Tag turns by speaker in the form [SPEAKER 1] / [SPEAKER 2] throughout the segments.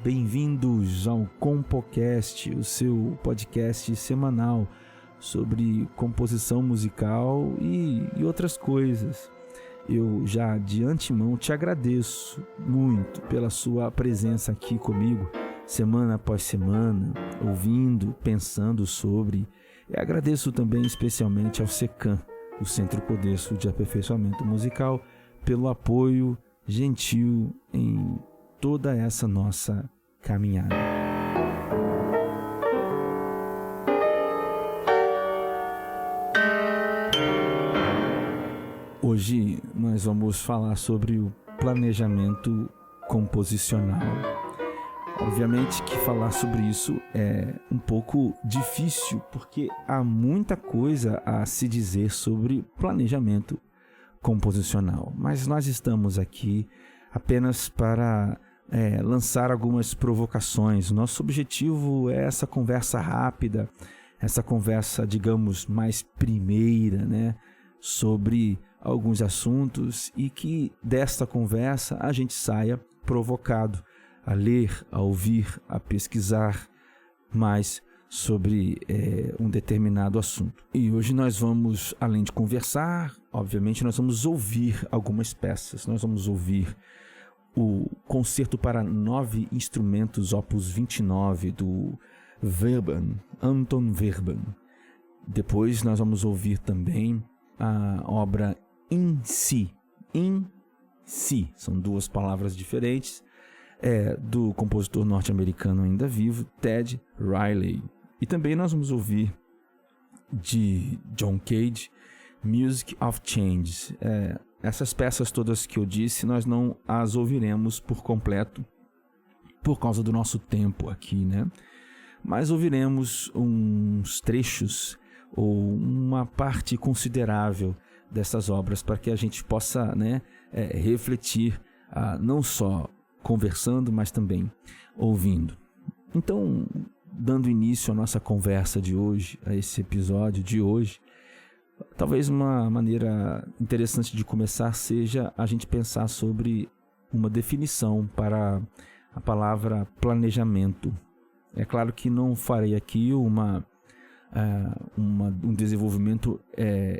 [SPEAKER 1] bem-vindos ao Compocast, o seu podcast semanal sobre composição musical e outras coisas. Eu já de antemão te agradeço muito pela sua presença aqui comigo, semana após semana, ouvindo, pensando sobre. E agradeço também especialmente ao SECAM, o Centro Codesso de Aperfeiçoamento Musical, pelo apoio gentil em toda essa nossa caminhada. Hoje nós vamos falar sobre o planejamento composicional. Obviamente que falar sobre isso é um pouco difícil, porque há muita coisa a se dizer sobre planejamento composicional. Mas nós estamos aqui apenas para lançar algumas provocações. Nosso objetivo é essa conversa rápida, essa conversa, digamos, mais primeira, né, sobre alguns assuntos, e que desta conversa a gente saia provocado a ler, a ouvir, a pesquisar mais sobre um determinado assunto. E hoje nós vamos, além de conversar, obviamente nós vamos ouvir algumas peças. Nós vamos ouvir o Concerto para 9 Instrumentos, Opus 29, do Verban, Anton Verban. Depois nós vamos ouvir também a obra In Si. In Si, são duas palavras diferentes, do compositor norte-americano ainda vivo, Ted Riley. E também nós vamos ouvir de John Cage, Music of Change. Essas peças todas que eu disse, nós não as ouviremos por completo por causa do nosso tempo aqui, né? Mas ouviremos uns trechos ou uma parte considerável dessas obras para que a gente possa, né, refletir, não só conversando, mas também ouvindo. Então, dando início à nossa conversa de hoje, a esse episódio de hoje, talvez uma maneira interessante de começar seja a gente pensar sobre uma definição para a palavra planejamento. É claro que não farei aqui um desenvolvimento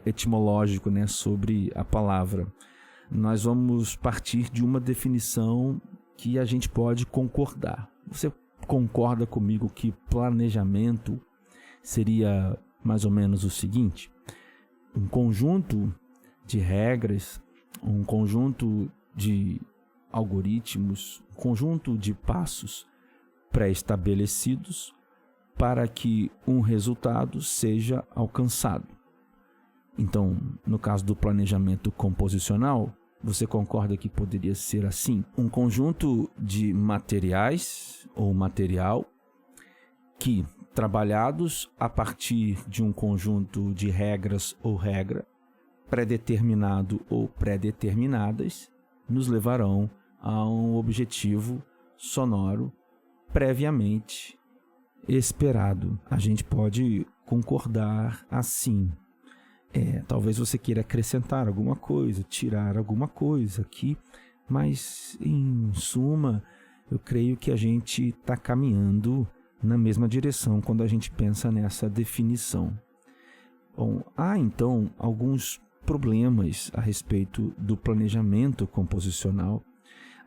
[SPEAKER 1] etimológico, né, sobre a palavra. Nós vamos partir de uma definição que a gente pode concordar. Você concorda comigo que planejamento seria mais ou menos o seguinte: um conjunto de regras, um conjunto de algoritmos, um conjunto de passos pré-estabelecidos para que um resultado seja alcançado. Então, no caso do planejamento composicional, você concorda que poderia ser assim? Um conjunto de materiais ou material que, trabalhados a partir de um conjunto de regras ou regra, pré-determinado ou pré-determinadas, nos levarão a um objetivo sonoro previamente esperado. A gente pode concordar assim. Talvez você queira acrescentar alguma coisa, tirar alguma coisa aqui, mas em suma, eu creio que a gente está caminhando na mesma direção quando a gente pensa nessa definição. Bom, há então alguns problemas a respeito do planejamento composicional.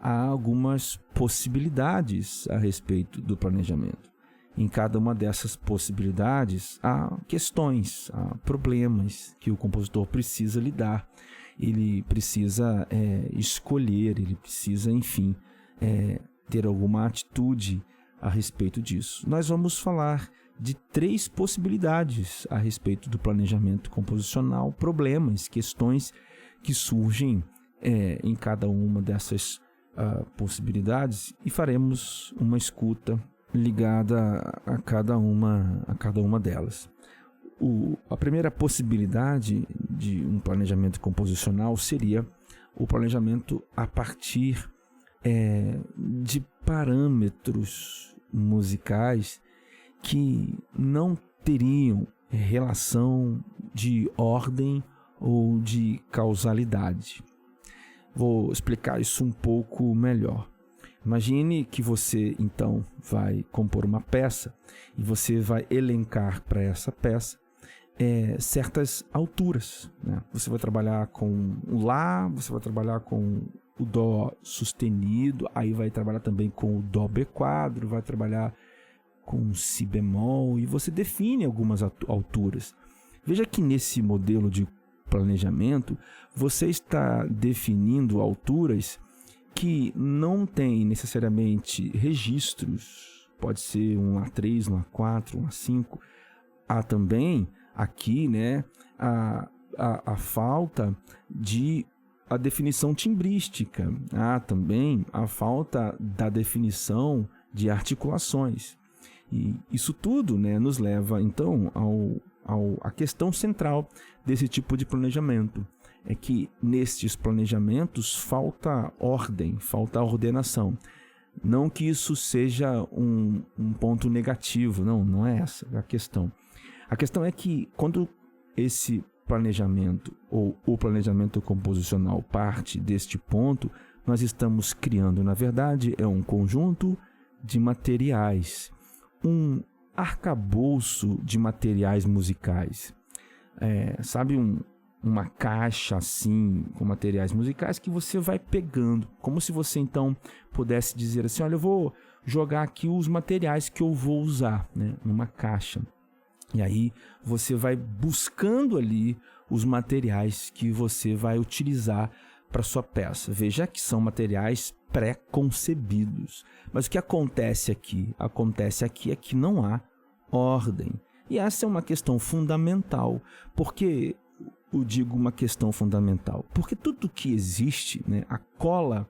[SPEAKER 1] Há algumas possibilidades a respeito do planejamento. Em cada uma dessas possibilidades há questões, há problemas que o compositor precisa lidar. Ele precisa escolher, ele precisa, enfim, ter alguma atitude a respeito disso. Nós vamos falar de 3 possibilidades a respeito do planejamento composicional, problemas, questões que surgem em cada uma dessas possibilidades, e faremos uma escuta ligada a cada uma delas. A primeira possibilidade de um planejamento composicional seria o planejamento a partir de parâmetros musicais que não teriam relação de ordem ou de causalidade. Vou explicar isso um pouco melhor. Imagine que você, então, vai compor uma peça e você vai elencar para essa peça certas alturas, né? Você vai trabalhar com o Lá, você vai trabalhar com o Dó sustenido, aí vai trabalhar também com o Dó B4, vai trabalhar com o Si bemol, e você define algumas alturas. Veja que nesse modelo de planejamento, você está definindo alturas que não tem necessariamente registros, pode ser um A3, um A4, um A5. Há também aqui, né, a falta de a definição timbrística, há também a falta da definição de articulações. E isso tudo, né, nos leva então a questão central desse tipo de planejamento. É que nestes planejamentos falta ordem, falta ordenação. Não que isso seja um ponto negativo, não é essa a questão. A questão é que quando esse planejamento ou o planejamento composicional parte deste ponto, nós estamos criando, na verdade, um conjunto de materiais, um arcabouço de materiais musicais. Sabe, uma caixa assim com materiais musicais que você vai pegando, como se você então pudesse dizer assim, olha, eu vou jogar aqui os materiais que eu vou usar, né, numa caixa. E aí você vai buscando ali os materiais que você vai utilizar para sua peça. Veja que são materiais pré-concebidos. Mas o que acontece aqui? Acontece aqui é que não há ordem. E essa é uma questão fundamental. Porque eu digo uma questão fundamental? Porque tudo que existe, né, a cola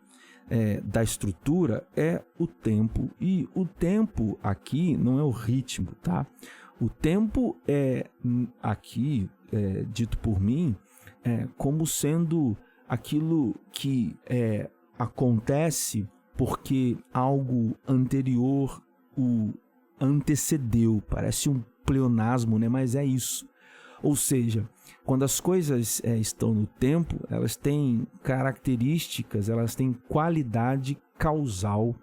[SPEAKER 1] da estrutura é o tempo. E o tempo aqui não é o ritmo, tá? O tempo aqui, dito por mim, como sendo aquilo que acontece porque algo anterior o antecedeu. Parece um pleonasmo, né? Mas é isso. Ou seja, quando as coisas estão no tempo, elas têm características, elas têm qualidade causal,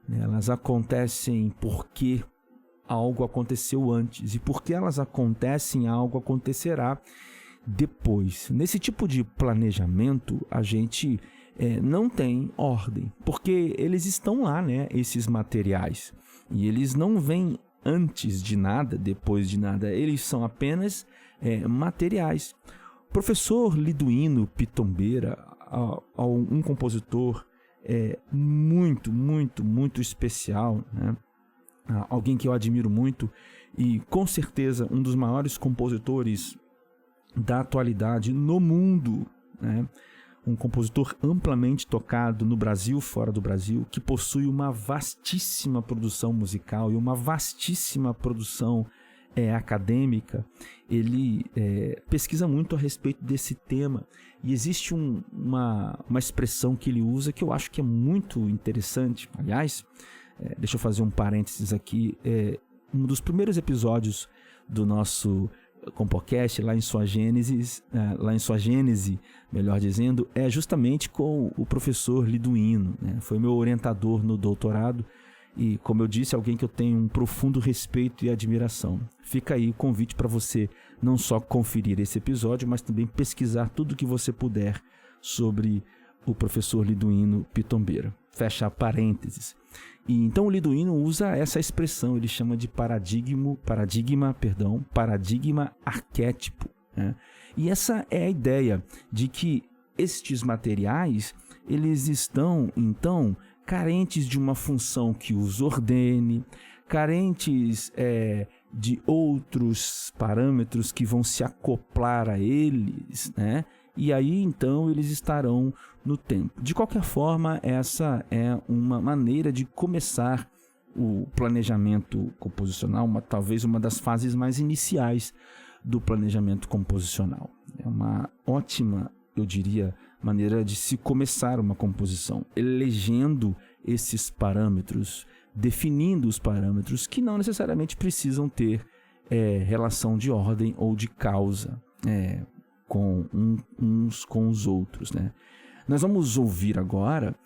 [SPEAKER 1] né? Elas acontecem porque algo aconteceu antes, e porque elas acontecem, algo acontecerá depois. Nesse tipo de planejamento, a gente não tem ordem, porque eles estão lá, né, esses materiais, e eles não vêm antes de nada, depois de nada, eles são apenas materiais. O professor Liduíno Pitombeira, um compositor muito, muito, muito especial, né? Alguém que eu admiro muito e com certeza um dos maiores compositores da atualidade no mundo, né? Um compositor amplamente tocado no Brasil, fora do Brasil, que possui uma vastíssima produção musical e uma vastíssima produção acadêmica. Ele pesquisa muito a respeito desse tema, e existe uma expressão que ele usa que eu acho que é muito interessante. Aliás, deixa eu fazer um parênteses aqui. Um dos primeiros episódios do nosso Compocast, lá em sua gênese, melhor dizendo, é justamente com o professor Liduíno, né? Foi meu orientador no doutorado e, como eu disse, alguém que eu tenho um profundo respeito e admiração. Fica aí o convite para você não só conferir esse episódio, mas também pesquisar tudo o que você puder sobre o professor Liduíno Pitombeira. Fecha parênteses. E então o Liduíno usa essa expressão, ele chama de paradigma arquétipo, né? E essa é a ideia de que estes materiais, eles estão então carentes de uma função que os ordene, carentes de outros parâmetros que vão se acoplar a eles, né? E aí então eles estarão no tempo. De qualquer forma, essa é uma maneira de começar o planejamento composicional, talvez uma das fases mais iniciais do planejamento composicional. É uma ótima, eu diria, maneira de se começar uma composição, elegendo esses parâmetros, definindo os parâmetros que não necessariamente precisam ter relação de ordem ou de causa com uns com os outros, né? Nós vamos ouvir agora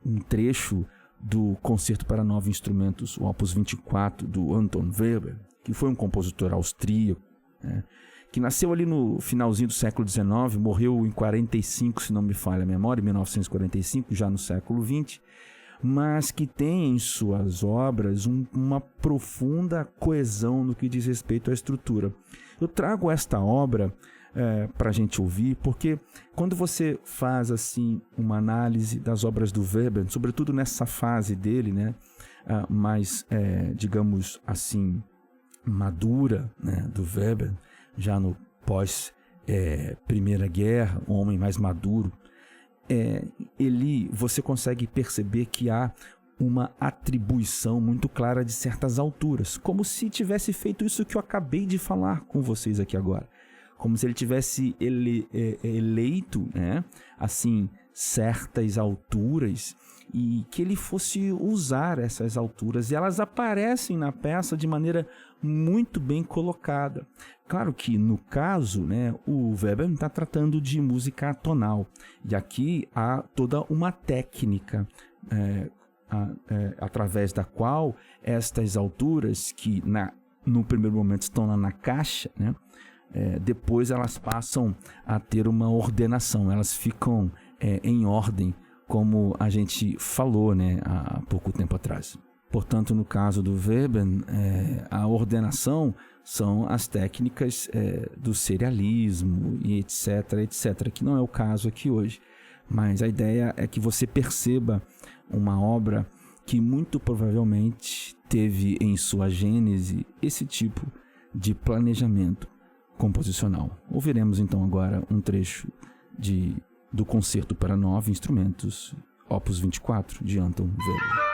[SPEAKER 1] um trecho do Concerto para 9 Instrumentos, o Opus 24, do Anton Weber, que foi um compositor austríaco, né, que nasceu ali no finalzinho do século XIX, morreu em 45, se não me falha a memória, em 1945, já no século XX, mas que tem em suas obras uma profunda coesão no que diz respeito à estrutura. Eu trago esta obra para a gente ouvir, porque quando você faz assim uma análise das obras do Weber, sobretudo nessa fase dele, né, mais, digamos assim, madura, né, do Weber, já no pós Primeira Guerra, um homem mais maduro, você consegue perceber que há uma atribuição muito clara de certas alturas, como se tivesse feito isso que eu acabei de falar com vocês aqui agora, como se ele tivesse eleito, né, assim, certas alturas, e que ele fosse usar essas alturas, e elas aparecem na peça de maneira muito bem colocada. Claro que no caso, né, o Weber está tratando de música atonal, e aqui há toda uma técnica através da qual estas alturas, que no primeiro momento estão lá na caixa, né, depois elas passam a ter uma ordenação, elas ficam em ordem, como a gente falou, né, há pouco tempo atrás. Portanto, no caso do Weber, a ordenação são as técnicas do serialismo e etc., que não é o caso aqui hoje. Mas a ideia é que você perceba uma obra que muito provavelmente teve em sua gênese esse tipo de planejamento composicional. Ouviremos então agora um trecho do Concerto para 9 Instrumentos, Opus 24, de Anton Weber.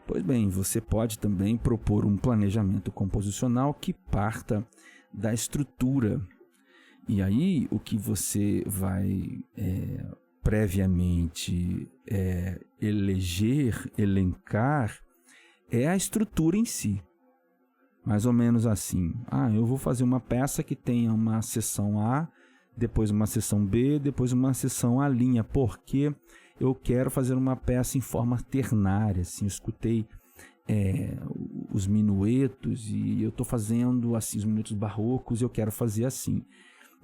[SPEAKER 1] Pois bem, você pode também propor um planejamento composicional que parta da estrutura. E aí o que você vai previamente elencar é a estrutura em si. Mais ou menos assim. Eu vou fazer uma peça que tenha uma seção A, depois uma seção B, depois uma seção A', porque eu quero fazer uma peça em forma ternária, assim, eu escutei os minuetos e eu estou fazendo assim, os minuetos barrocos e eu quero fazer assim.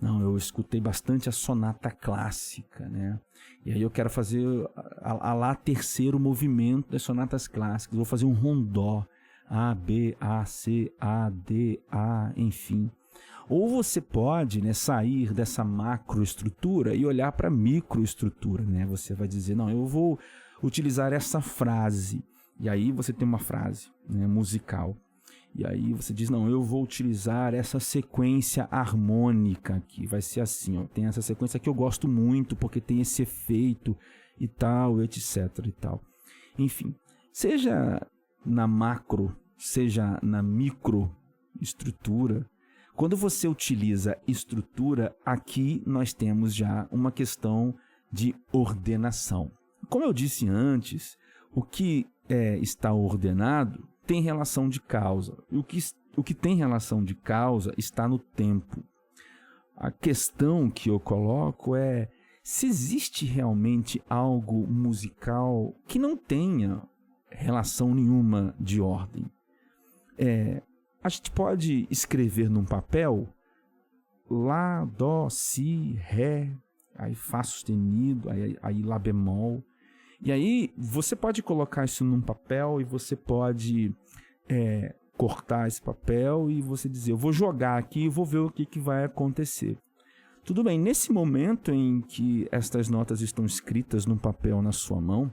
[SPEAKER 1] Não, eu escutei bastante a sonata clássica, né? E aí eu quero fazer a lá terceiro movimento das sonatas clássicas, vou fazer um rondó, A, B, A, C, A, D, A, enfim. Ou você pode, né, sair dessa macroestrutura e olhar para a microestrutura, né? Você vai dizer, não, eu vou utilizar essa frase. E aí você tem uma frase, né, musical. E aí você diz, não, eu vou utilizar essa sequência harmônica aqui. Vai ser assim, ó, tem essa sequência que eu gosto muito porque tem esse efeito e tal, etc e tal. Enfim, seja na macro, seja na microestrutura, quando você utiliza estrutura, aqui nós temos já uma questão de ordenação. Como eu disse antes, o que está ordenado tem relação de causa. E o que tem relação de causa está no tempo. A questão que eu coloco é se existe realmente algo musical que não tenha relação nenhuma de ordem. A gente pode escrever num papel Lá, Dó, Si, Ré, aí Fá sustenido, aí Lá bemol. E aí você pode colocar isso num papel e você pode cortar esse papel e você dizer, eu vou jogar aqui e vou ver o que vai acontecer. Tudo bem, nesse momento em que estas notas estão escritas num papel na sua mão,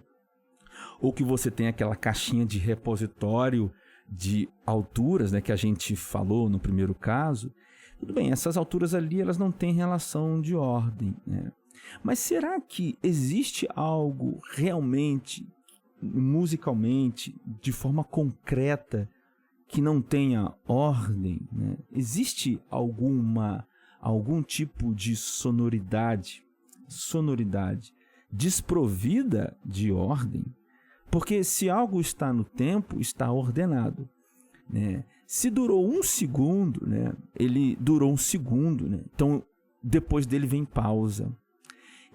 [SPEAKER 1] ou que você tem aquela caixinha de repositório de alturas, né, que a gente falou no primeiro caso, tudo bem, essas alturas ali elas não têm relação de ordem, né? Mas será que existe algo realmente, musicalmente, de forma concreta, que não tenha ordem, né? Existe algum tipo de sonoridade desprovida de ordem? Porque se algo está no tempo, está ordenado, né? Se durou 1 segundo, né, ele durou 1 segundo, né? Então depois dele vem pausa.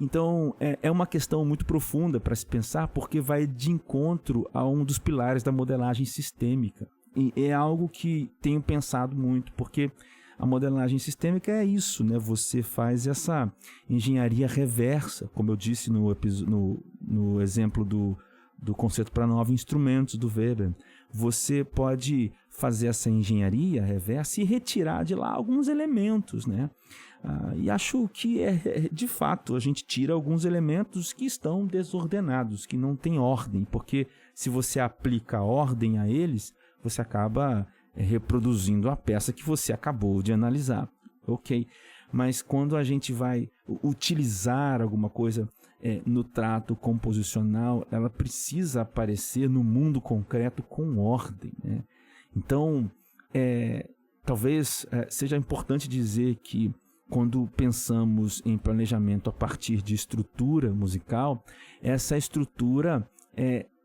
[SPEAKER 1] Então, é uma questão muito profunda para se pensar, porque vai de encontro a um dos pilares da modelagem sistêmica. E é algo que tenho pensado muito, porque a modelagem sistêmica é isso, né? Você faz essa engenharia reversa, como eu disse no exemplo do conceito para 9 instrumentos do Weber. Você pode fazer essa engenharia reversa e retirar de lá alguns elementos, né? E acho que de fato a gente tira alguns elementos que estão desordenados, que não têm ordem, porque se você aplica ordem a eles, você acaba reproduzindo a peça que você acabou de analisar. Ok, mas quando a gente vai utilizar alguma coisa no trato composicional, ela precisa aparecer no mundo concreto com ordem, né? Então, talvez seja importante dizer que quando pensamos em planejamento a partir de estrutura musical, essa estrutura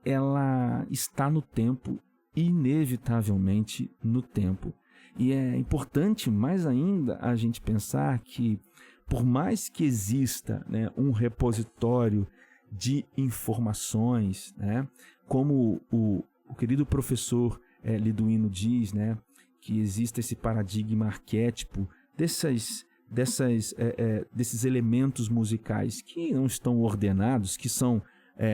[SPEAKER 1] ela está no tempo, inevitavelmente no tempo. E é importante mais ainda a gente pensar que, por mais que exista, né, um repositório de informações, né, como o querido professor Liduino diz, né, que existe esse paradigma arquétipo desses elementos musicais que não estão ordenados, que são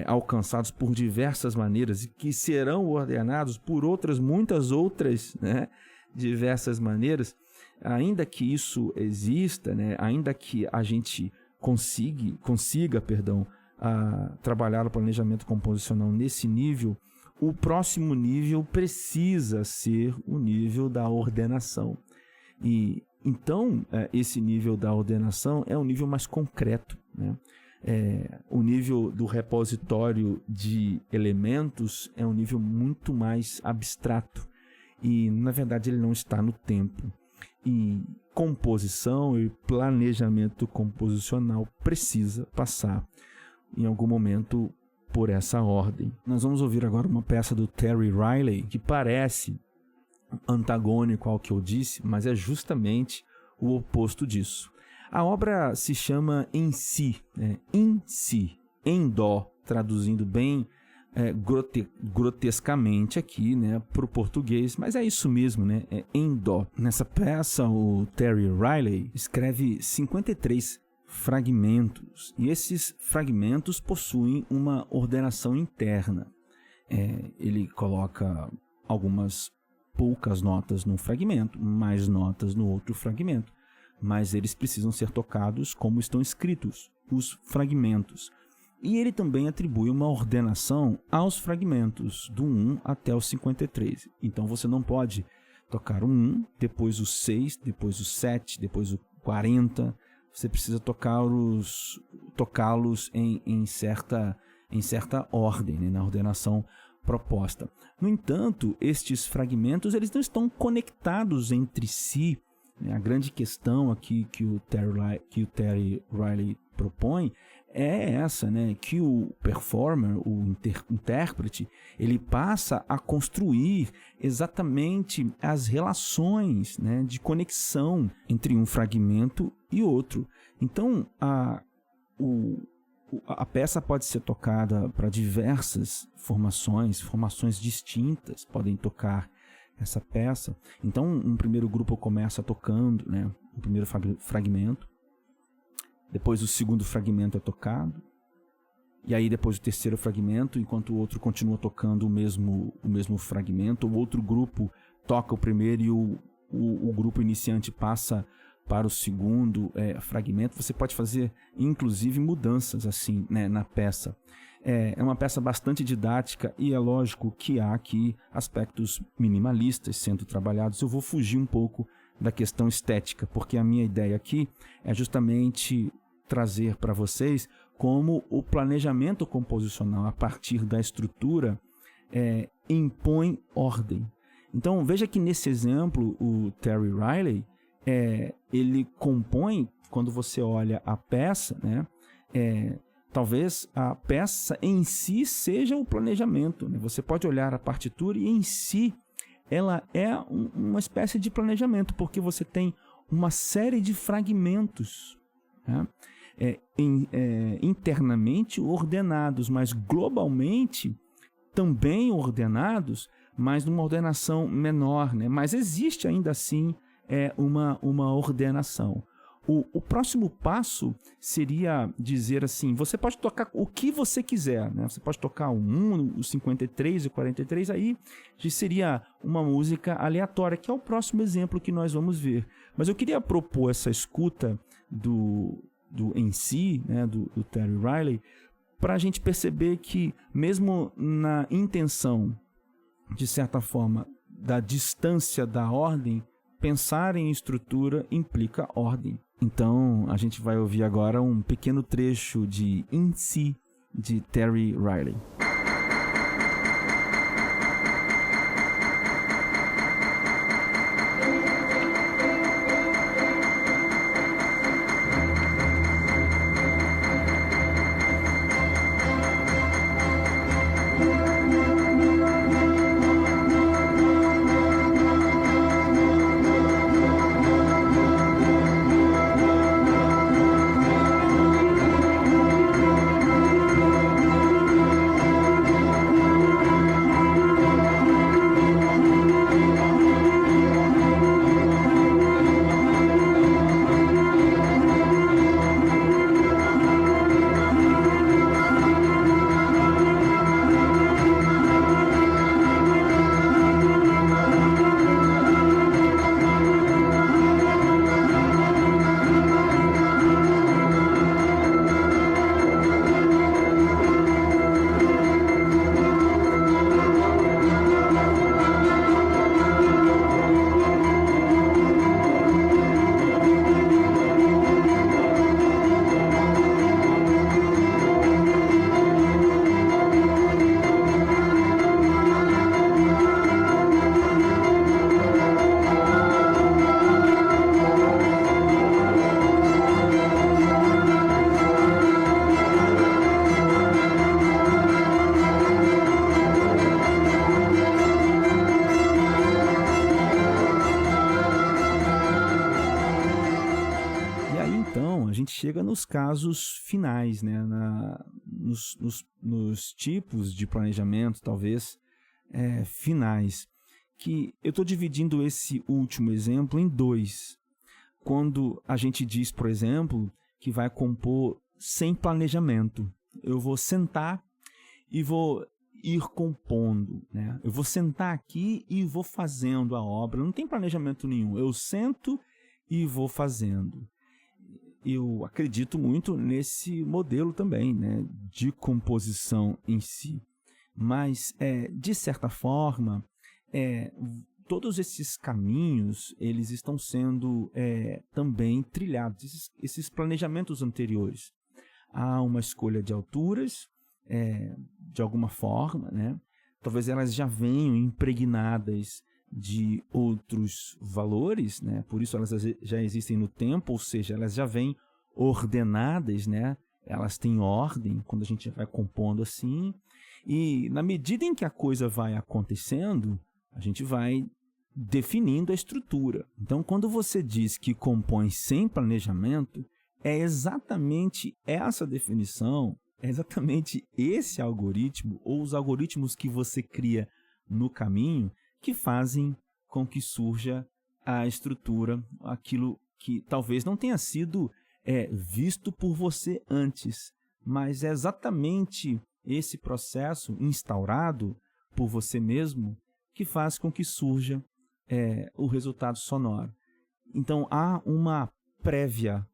[SPEAKER 1] alcançados por diversas maneiras e que serão ordenados por muitas outras, né, diversas maneiras. Ainda que isso exista, né, ainda que a gente consiga trabalhar o planejamento composicional nesse nível, o próximo nível precisa ser o nível da ordenação. E então esse nível da ordenação é um nível mais concreto, né? O nível do repositório de elementos é um nível muito mais abstrato e, na verdade, ele não está no tempo. E composição e planejamento composicional precisa passar, em algum momento, por essa ordem. Nós vamos ouvir agora uma peça do Terry Riley que parece antagônico ao que eu disse, mas é justamente o oposto disso. A obra se chama Em Si, né? Em Si, em dó, traduzindo bem grotescamente aqui, né, para o português, mas é isso mesmo, né, é em dó. Nessa peça, o Terry Riley escreve 53 fragmentos, e esses fragmentos possuem uma ordenação interna. Ele coloca algumas poucas notas num fragmento, mais notas no outro fragmento, mas eles precisam ser tocados como estão escritos os fragmentos. E ele também atribui uma ordenação aos fragmentos, do 1 até o 53. Então você não pode tocar o 1, depois o 6, depois o 7, depois o 40. Você precisa tocá-los em certa ordem, né, na ordenação proposta. No entanto, estes fragmentos eles não estão conectados entre si. A grande questão aqui que o Terry Riley propõe é essa, né? Que o performer, o intérprete, ele passa a construir exatamente as relações, né, de conexão entre um fragmento e outro. Então, a peça pode ser tocada para diversas formações distintas podem tocar essa peça. Então, um primeiro grupo começa tocando, né, o primeiro fragmento, depois o segundo fragmento é tocado, e aí depois o terceiro fragmento, enquanto o outro continua tocando o mesmo fragmento, o outro grupo toca o primeiro e o grupo iniciante passa para o segundo fragmento. Você pode fazer, inclusive, mudanças assim, né, na peça. É uma peça bastante didática e é lógico que há aqui aspectos minimalistas sendo trabalhados. Eu vou fugir um pouco da questão estética, porque a minha ideia aqui é justamente trazer para vocês como o planejamento composicional a partir da estrutura impõe ordem. Então veja que nesse exemplo o Terry Riley ele compõe, quando você olha a peça, né, talvez a peça em si seja o planejamento, né? Você pode olhar a partitura e em si ela é uma espécie de planejamento, porque você tem uma série de fragmentos, né, internamente ordenados, mas globalmente também ordenados, mas numa ordenação menor, né? Mas existe ainda assim uma ordenação. O próximo passo seria dizer assim, você pode tocar o que você quiser, né? Você pode tocar o 1, o 53 e o 43, aí seria uma música aleatória, que é o próximo exemplo que nós vamos ver. Mas eu queria propor essa escuta do em si, né, do Terry Riley, para a gente perceber que mesmo na intenção, de certa forma, da distância da ordem, pensar em estrutura implica ordem. Então, a gente vai ouvir agora um pequeno trecho de In Si, de Terry Riley. Chega nos casos finais, né? nos tipos de planejamento, talvez, finais, que eu estou dividindo esse último exemplo em dois. Quando a gente diz, por exemplo, que vai compor sem planejamento. Eu vou sentar e vou ir compondo, né? Eu vou sentar aqui e vou fazendo a obra. Não tem planejamento nenhum. Eu sento e vou fazendo. Eu acredito muito nesse modelo também, né, de composição em si. Mas, de certa forma, todos esses caminhos, eles estão sendo também trilhados, esses planejamentos anteriores. Há uma escolha de alturas, de alguma forma, né? Talvez elas já venham impregnadas de outros valores, né? Por isso elas já existem no tempo, ou seja, elas já vêm ordenadas, né? Elas têm ordem quando a gente vai compondo assim, e na medida em que a coisa vai acontecendo, a gente vai definindo a estrutura. Então, quando você diz que compõe sem planejamento, é exatamente essa definição, é exatamente esse algoritmo, ou os algoritmos que você cria no caminho, que fazem com que surja a estrutura, aquilo que talvez não tenha sido visto por você antes, mas é exatamente esse processo instaurado por você mesmo que faz com que surja o resultado sonoro. Então há uma prévia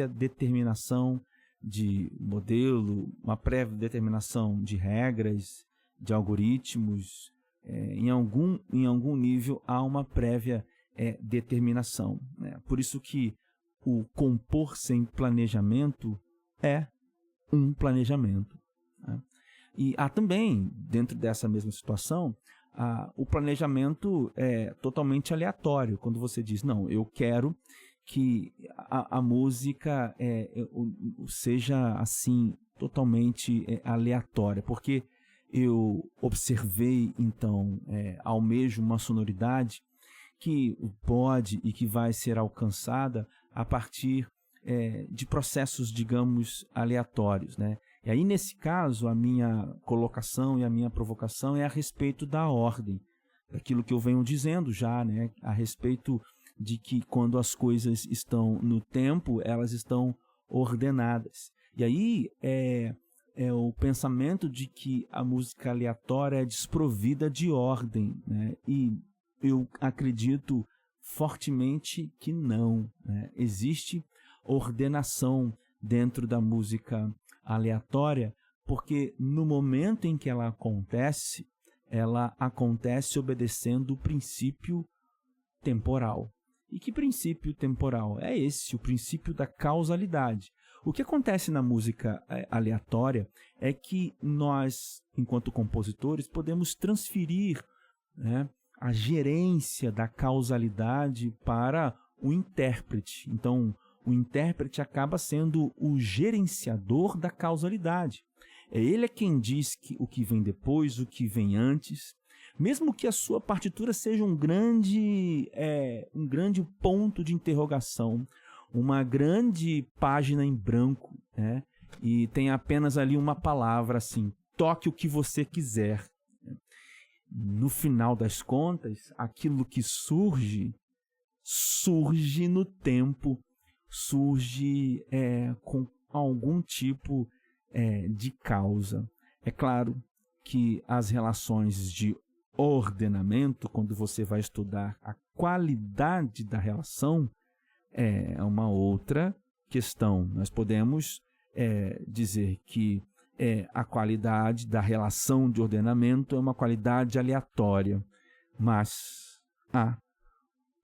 [SPEAKER 1] determinação de modelo, uma prévia determinação de regras, de algoritmos. Em algum nível há uma prévia determinação, né? Por isso que o compor sem planejamento é um planejamento, né? E há também, dentro dessa mesma situação, o planejamento é totalmente aleatório. Quando você diz, não, eu quero que a música seja assim, totalmente aleatória, porque eu observei, então, almejo uma sonoridade que pode e que vai ser alcançada a partir de processos, digamos, aleatórios, né? E aí, nesse caso, a minha colocação e a minha provocação é a respeito da ordem, daquilo que eu venho dizendo já, né? A respeito de que quando as coisas estão no tempo, elas estão ordenadas. E aí o pensamento de que a música aleatória é desprovida de ordem, né? E eu acredito fortemente que não, né? Existe ordenação dentro da música aleatória, porque no momento em que ela acontece obedecendo o princípio temporal. E que princípio temporal? É esse, o princípio da causalidade. O que acontece na música aleatória é que nós, enquanto compositores, podemos transferir, né, a gerência da causalidade para o intérprete. Então, o intérprete acaba sendo o gerenciador da causalidade. Ele é quem diz o que vem depois, o que vem antes. Mesmo que a sua partitura seja um grande ponto de interrogação, uma grande página em branco, né? E tem apenas ali uma palavra assim, toque o que você quiser. No final das contas, aquilo que surge no tempo, surge com algum tipo de causa. É claro que as relações de ordenamento, quando você vai estudar a qualidade da relação, é uma outra questão. Nós podemos dizer que a qualidade da relação de ordenamento é uma qualidade aleatória, mas há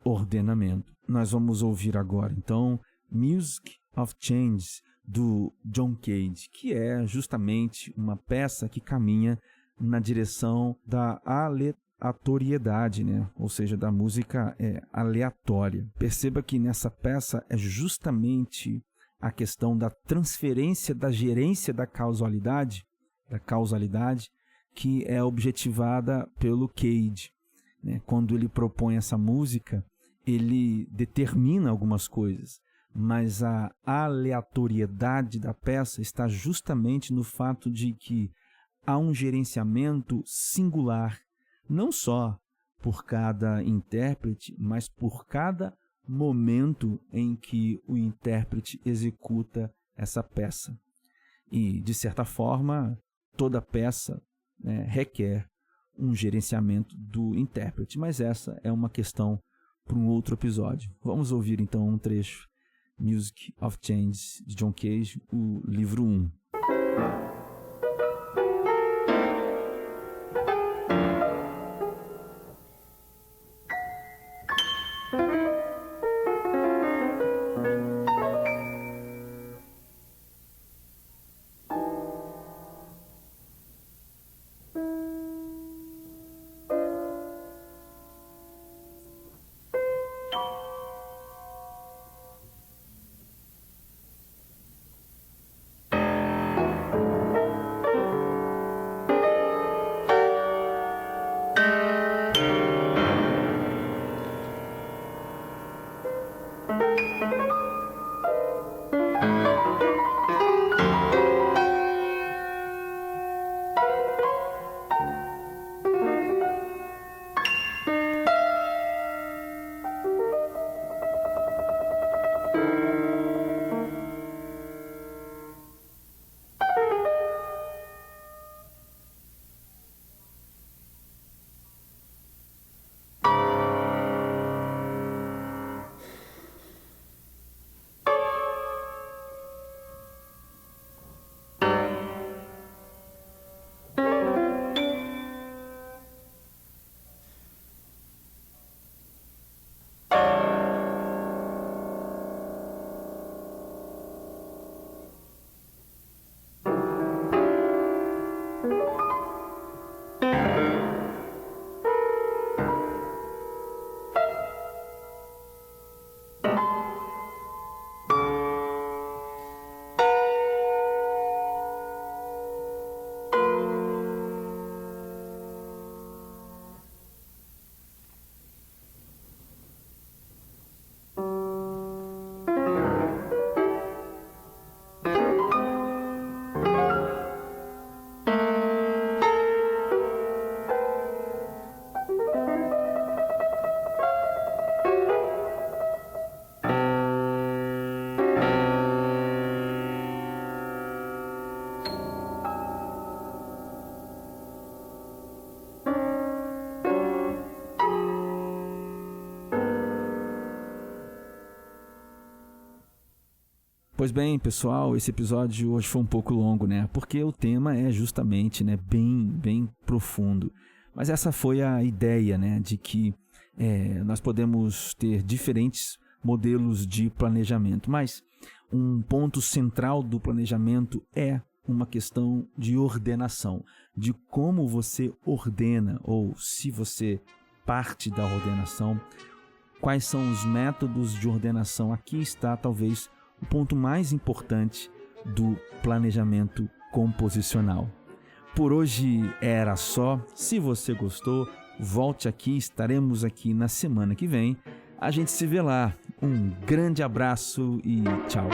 [SPEAKER 1] ordenamento. Nós vamos ouvir agora, então, Music of Change, do John Cage, que é justamente uma peça que caminha na direção da aleatoriedade, né? Ou seja, da música aleatória. Perceba que nessa peça é justamente a questão da transferência da gerência da causalidade que é objetivada pelo Cage, né? Quando ele propõe essa música, ele determina algumas coisas, mas a aleatoriedade da peça está justamente no fato de que há um gerenciamento singular, não só por cada intérprete, mas por cada momento em que o intérprete executa essa peça. E, de certa forma, toda peça requer um gerenciamento do intérprete, mas essa é uma questão para um outro episódio. Vamos ouvir então um trecho, Music of Change, de John Cage, o livro 1. Pois bem, pessoal, esse episódio de hoje foi um pouco longo, né? Porque o tema é justamente, né, bem profundo. Mas essa foi a ideia, né, de que nós podemos ter diferentes modelos de planejamento. Mas um ponto central do planejamento é uma questão de ordenação, de como você ordena, ou se você parte da ordenação, quais são os métodos de ordenação. Aqui está, talvez, o ponto mais importante do planejamento composicional. Por hoje era só. Se você gostou, volte aqui, estaremos aqui na semana que vem. A gente se vê lá. Um grande abraço e tchau.